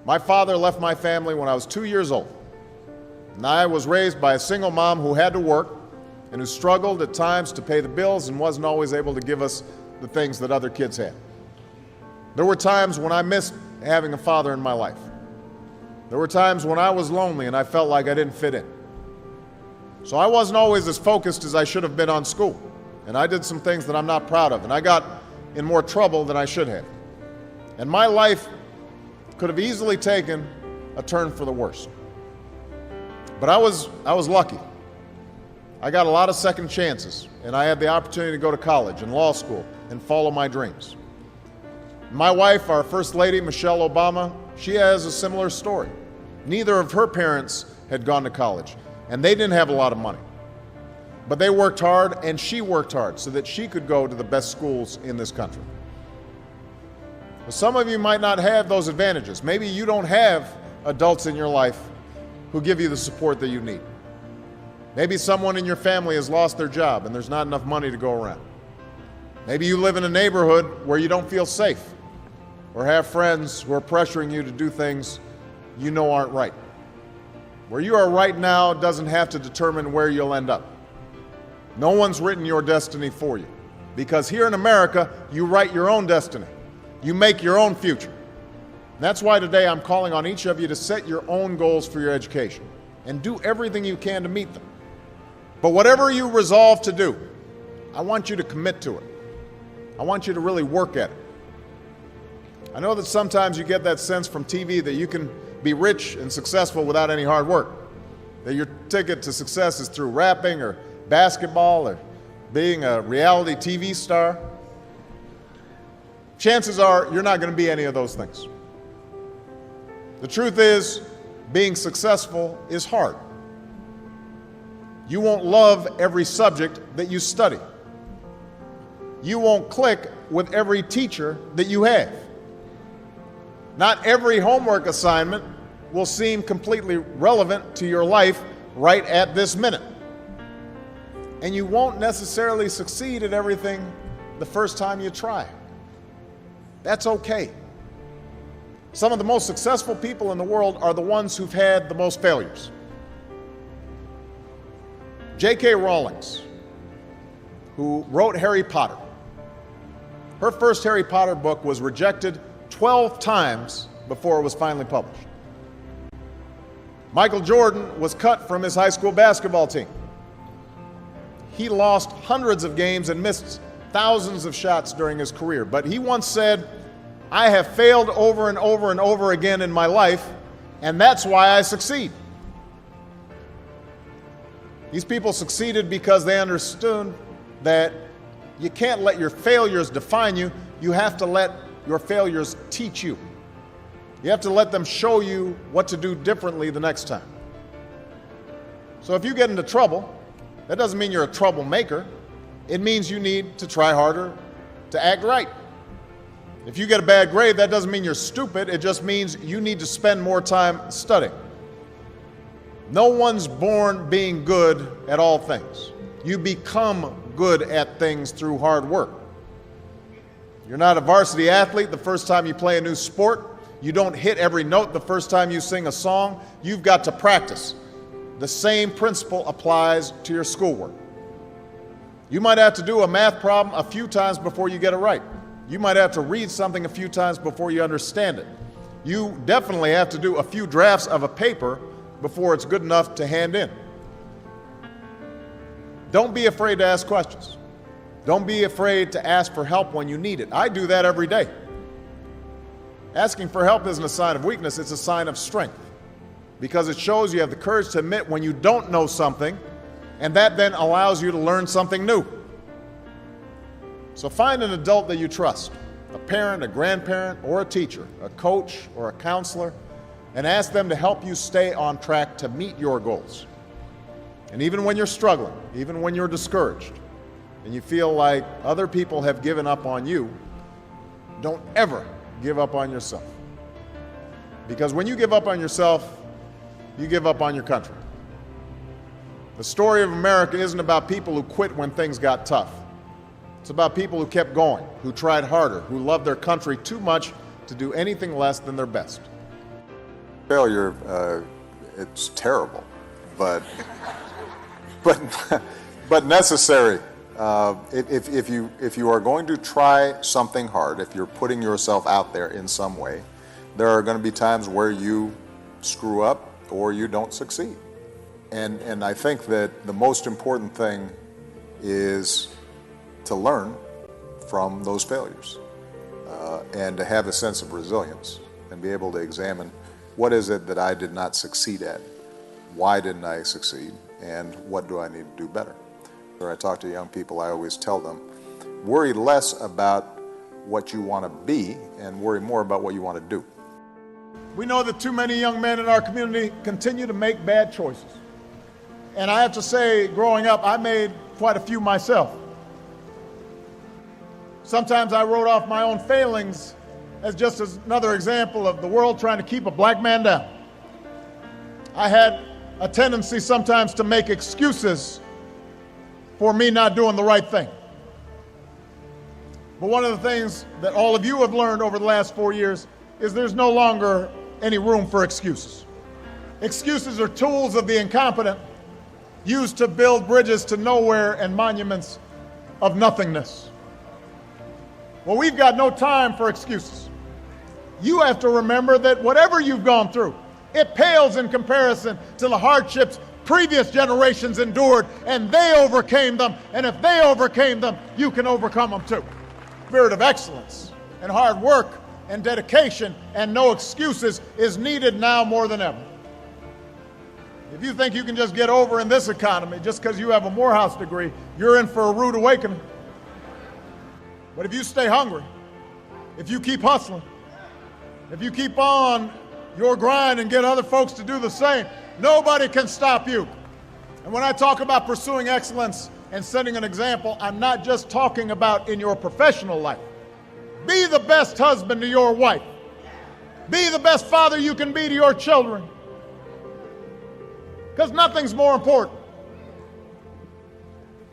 My father left my family when I was 2 years old, and I was raised by a single mom who had to work and who struggled at times to pay the bills and wasn't always able to give us the things that other kids had. There were times when I missed having a father in my life. There were times when I was lonely and I felt like I didn't fit in. So I wasn't always as focused as I should have been on school, and I did some things that I'm not proud of, and I got in more trouble than I should have. And my life could have easily taken a turn for the worse. But I was lucky. I got a lot of second chances, and I had the opportunity to go to college and law school and follow my dreams. My wife, our First Lady, Michelle Obama, she has a similar story. Neither of her parents had gone to college, and they didn't have a lot of money. But they worked hard, and she worked hard so that she could go to the best schools in this country. But some of you might not have those advantages. Maybe you don't have adults in your life who give you the support that you need. Maybe someone in your family has lost their job and there's not enough money to go around. Maybe you live in a neighborhood where you don't feel safe or have friends who are pressuring you to do things you know aren't right. Where you are right now doesn't have to determine where you'll end up. No one's written your destiny for you, because here in America, you write your own destiny. You make your own future. And that's why today I'm calling on each of you to set your own goals for your education and do everything you can to meet them. But whatever you resolve to do, I want you to commit to it. I want you to really work at it. I know that sometimes you get that sense from TV that you can be rich and successful without any hard work, that your ticket to success is through rapping or basketball or being a reality TV star. Chances are you're not going to be any of those things. The truth is, being successful is hard. You won't love every subject that you study. You won't click with every teacher that you have. Not every homework assignment will seem completely relevant to your life right at this minute. And you won't necessarily succeed at everything the first time you try. That's okay. Some of the most successful people in the world are the ones who've had the most failures. J.K. Rowling, who wrote Harry Potter, her first Harry Potter book was rejected 12 times before it was finally published. Michael Jordan was cut from his high school basketball team. He lost hundreds of games and missed thousands of shots during his career. But he once said, "I have failed over and over and over again in my life, and that's why I succeed." These people succeeded because they understood that you can't let your failures define you. You have to let your failures teach you. You have to let them show you what to do differently the next time. So if you get into trouble, that doesn't mean you're a troublemaker. It means you need to try harder to act right. If you get a bad grade, that doesn't mean you're stupid. It just means you need to spend more time studying. No one's born being good at all things. You become good at things through hard work. You're not a varsity athlete the first time you play a new sport. You don't hit every note the first time you sing a song. You've got to practice. The same principle applies to your schoolwork. You might have to do a math problem a few times before you get it right. You might have to read something a few times before you understand it. You definitely have to do a few drafts of a paper before it's good enough to hand in. Don't be afraid to ask questions. Don't be afraid to ask for help when you need it. I do that every day. Asking for help isn't a sign of weakness, it's a sign of strength, because it shows you have the courage to admit when you don't know something, and that then allows you to learn something new. So find an adult that you trust, a parent, a grandparent, or a teacher, a coach, or a counselor, and ask them to help you stay on track to meet your goals. And even when you're struggling, even when you're discouraged, and you feel like other people have given up on you, don't ever give up on yourself. Because when you give up on yourself, you give up on your country. The story of America isn't about people who quit when things got tough. It's about people who kept going, who tried harder, who loved their country too much to do anything less than their best. failure, it's terrible, but but necessary. If you are going to try something hard, if you're putting yourself out there in some way, there are going to be times where you screw up or you don't succeed. And I think that the most important thing is to learn from those failures and to have a sense of resilience and be able to examine what is it that I did not succeed at, why didn't I succeed, and what do I need to do better. When I talk to young people, I always tell them, worry less about what you want to be and worry more about what you want to do. We know that too many young men in our community continue to make bad choices. And I have to say, growing up, I made quite a few myself. Sometimes I wrote off my own failings as just another example of the world trying to keep a black man down. I had a tendency sometimes to make excuses for me not doing the right thing. But one of the things that all of you have learned over the last 4 years is there's no longer any room for excuses. Excuses are tools of the incompetent used to build bridges to nowhere and monuments of nothingness. Well, we've got no time for excuses. You have to remember that whatever you've gone through, it pales in comparison to the hardships previous generations endured, and they overcame them. And if they overcame them, you can overcome them too. Spirit of excellence and hard work and dedication and no excuses is needed now more than ever. If you think you can just get over in this economy just because you have a Morehouse degree, you're in for a rude awakening. But if you stay hungry, if you keep hustling, if you keep on your grind and get other folks to do the same, nobody can stop you. And when I talk about pursuing excellence and setting an example, I'm not just talking about in your professional life. Be the best husband to your wife. Be the best father you can be to your children. Because nothing's more important.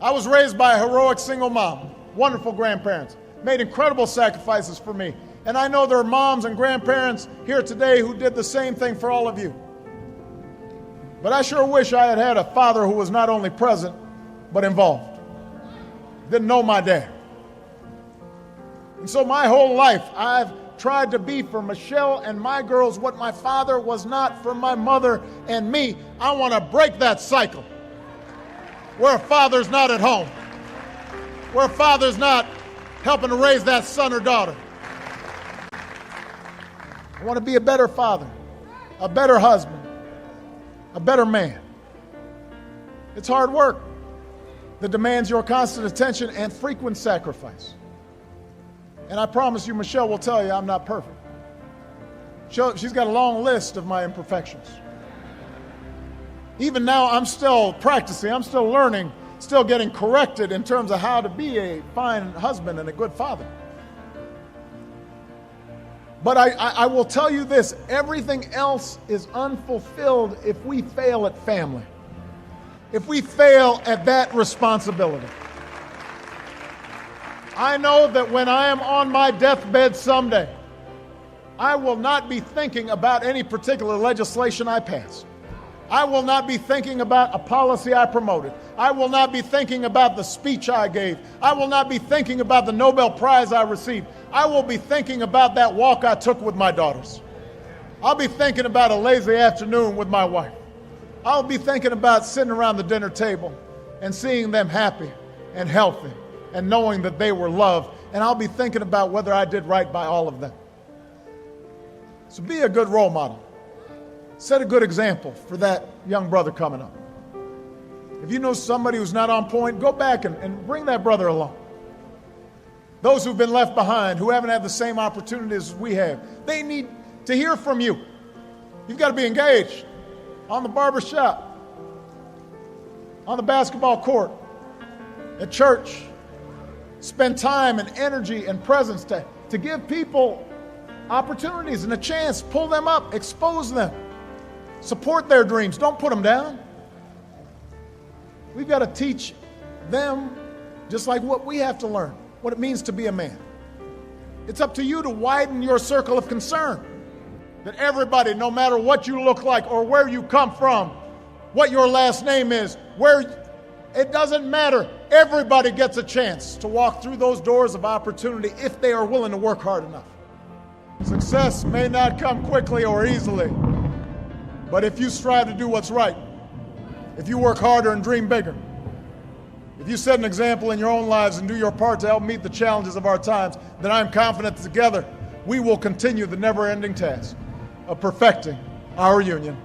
I was raised by a heroic single mom, wonderful grandparents, made incredible sacrifices for me. And I know there are moms and grandparents here today who did the same thing for all of you. But I sure wish I had had a father who was not only present, but involved. Didn't know my dad. And so my whole life, I've tried to be for Michelle and my girls what my father was not for my mother and me. I want to break that cycle where a father's not at home, where a father's not helping to raise that son or daughter. I want to be a better father, a better husband, a better man. It's hard work that demands your constant attention and frequent sacrifice. And I promise you, Michelle will tell you I'm not perfect. She's got a long list of my imperfections. Even now, I'm still practicing, I'm still learning, still getting corrected in terms of how to be a fine husband and a good father. But I will tell you this, everything else is unfulfilled if we fail at family, if we fail at that responsibility. I know that when I am on my deathbed someday, I will not be thinking about any particular legislation I passed. I will not be thinking about a policy I promoted. I will not be thinking about the speech I gave. I will not be thinking about the Nobel Prize I received. I will be thinking about that walk I took with my daughters. I'll be thinking about a lazy afternoon with my wife. I'll be thinking about sitting around the dinner table and seeing them happy and healthy and knowing that they were loved. And I'll be thinking about whether I did right by all of them. So be a good role model. Set a good example for that young brother coming up. If you know somebody who's not on point, go back and bring that brother along. Those who've been left behind, who haven't had the same opportunities as we have, they need to hear from you. You've got to be engaged on the barbershop, on the basketball court, at church. Spend time and energy and presence to give people opportunities and a chance. Pull them up, expose them, support their dreams. Don't put them down. We've got to teach them just like what we have to learn, what it means to be a man. It's up to you to widen your circle of concern. that everybody, no matter what you look like or where you come from, what your last name is, it doesn't matter. Everybody gets a chance to walk through those doors of opportunity if they are willing to work hard enough. Success may not come quickly or easily, but if you strive to do what's right, if you work harder and dream bigger, if you set an example in your own lives and do your part to help meet the challenges of our times, then I'm confident that together we will continue the never-ending task of perfecting our union.